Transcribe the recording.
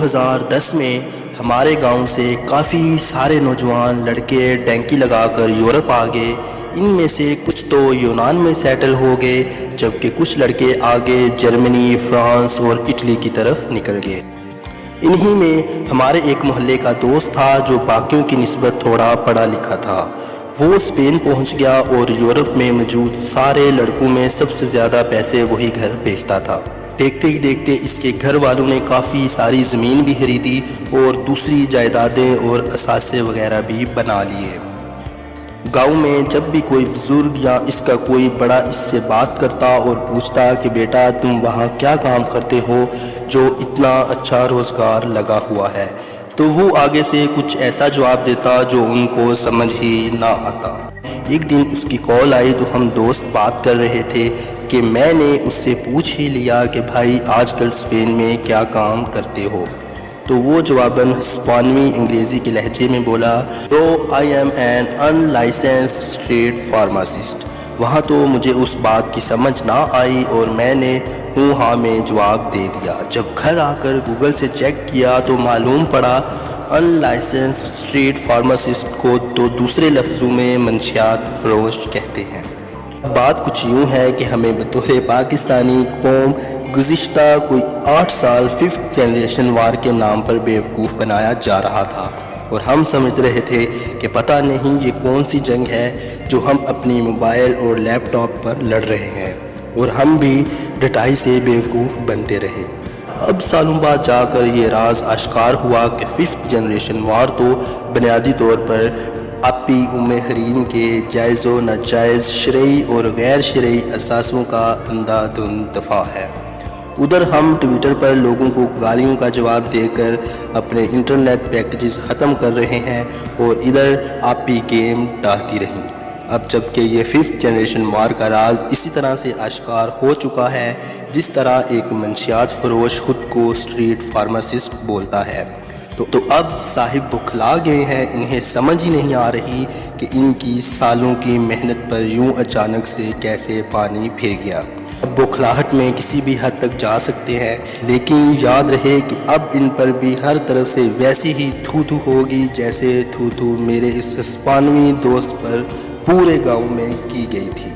2010 میں ہمارے گاؤں سے کافی سارے نوجوان لڑکے ڈینکی لگا کر یورپ آ گئے۔ ان میں سے کچھ تو یونان میں سیٹل ہو گئے، جبکہ کچھ لڑکے آگے جرمنی، فرانس اور اٹلی کی طرف نکل گئے۔ انہی میں ہمارے ایک محلے کا دوست تھا جو باقیوں کی نسبت تھوڑا پڑھا لکھا تھا۔ وہ اسپین پہنچ گیا اور یورپ میں موجود سارے لڑکوں میں سب سے زیادہ پیسے وہی گھر بھیجتا تھا۔ دیکھتے ہی دیکھتے اس کے گھر والوں نے کافی ساری زمین بھی خریدی اور دوسری جائیدادیں اور اثاثے وغیرہ بھی بنا لیے۔ گاؤں میں جب بھی کوئی بزرگ یا اس کا کوئی بڑا اس سے بات کرتا اور پوچھتا کہ بیٹا تم وہاں کیا کام کرتے ہو جو اتنا اچھا روزگار لگا ہوا ہے، تو وہ آگے سے کچھ ایسا جواب دیتا جو ان کو سمجھ ہی نہ آتا۔ ایک دن اس کی کال آئی تو ہم دوست بات کر رہے تھے کہ میں نے اس سے پوچھ ہی لیا کہ بھائی آج کل اسپین میں کیا کام کرتے ہو؟ تو وہ جواباً ہسپانوی انگریزی کے لہجے میں بولا، تو I am an unlicensed street pharmacist. وہاں تو مجھے اس بات کی سمجھ نہ آئی اور میں نے ہوں ہاں میں جواب دے دیا۔ جب گھر آ کر گوگل سے چیک کیا تو معلوم پڑا انلائسنسڈ اسٹریٹ فارماسسٹ کو تو دوسرے لفظوں میں منشیات فروش کہتے ہیں۔ بات کچھ یوں ہے کہ ہمیں بطور پاکستانی قوم گزشتہ کوئی 8 سال 5th جنریشن وار کے نام پر بیوقوف بنایا جا رہا تھا، اور ہم سمجھ رہے تھے کہ پتہ نہیں یہ کون سی جنگ ہے جو ہم اپنی موبائل اور لیپ ٹاپ پر لڑ رہے ہیں، اور ہم بھی ڈٹائی سے بیوقوف بنتے رہے۔ اب سالوں بعد جا کر یہ راز آشکار ہوا کہ 5th جنریشن وار تو بنیادی طور پر آپی حریم کے جائز و ناجائز شرعی اور غیر شرعی اثاثوں کا اندھا دھند دفاع ہے۔ ادھر ہم ٹویٹر پر لوگوں کو گالیوں کا جواب دے کر اپنے انٹرنیٹ پیکیجز ختم کر رہے ہیں، اور ادھر آپی گیم ڈالتی رہیں۔ اب جب کہ یہ 5th جنریشن وار کا راز اسی طرح سے آشکار ہو چکا ہے جس طرح ایک منشیات فروش خود کو اسٹریٹ فارماسسٹ بولتا ہے، تو اب صاحب بکھلا گئے ہیں۔ انہیں سمجھ ہی نہیں آ رہی کہ ان کی سالوں کی محنت پر یوں اچانک سے کیسے پانی پھر گیا۔ اب بکھلاہٹ میں کسی بھی حد تک جا سکتے ہیں، لیکن یاد رہے کہ اب ان پر بھی ہر طرف سے ویسی ہی تھو تھو ہوگی جیسے تھو تھو میرے اس ہسپانوی دوست پر پورے گاؤں میں کی گئی تھی۔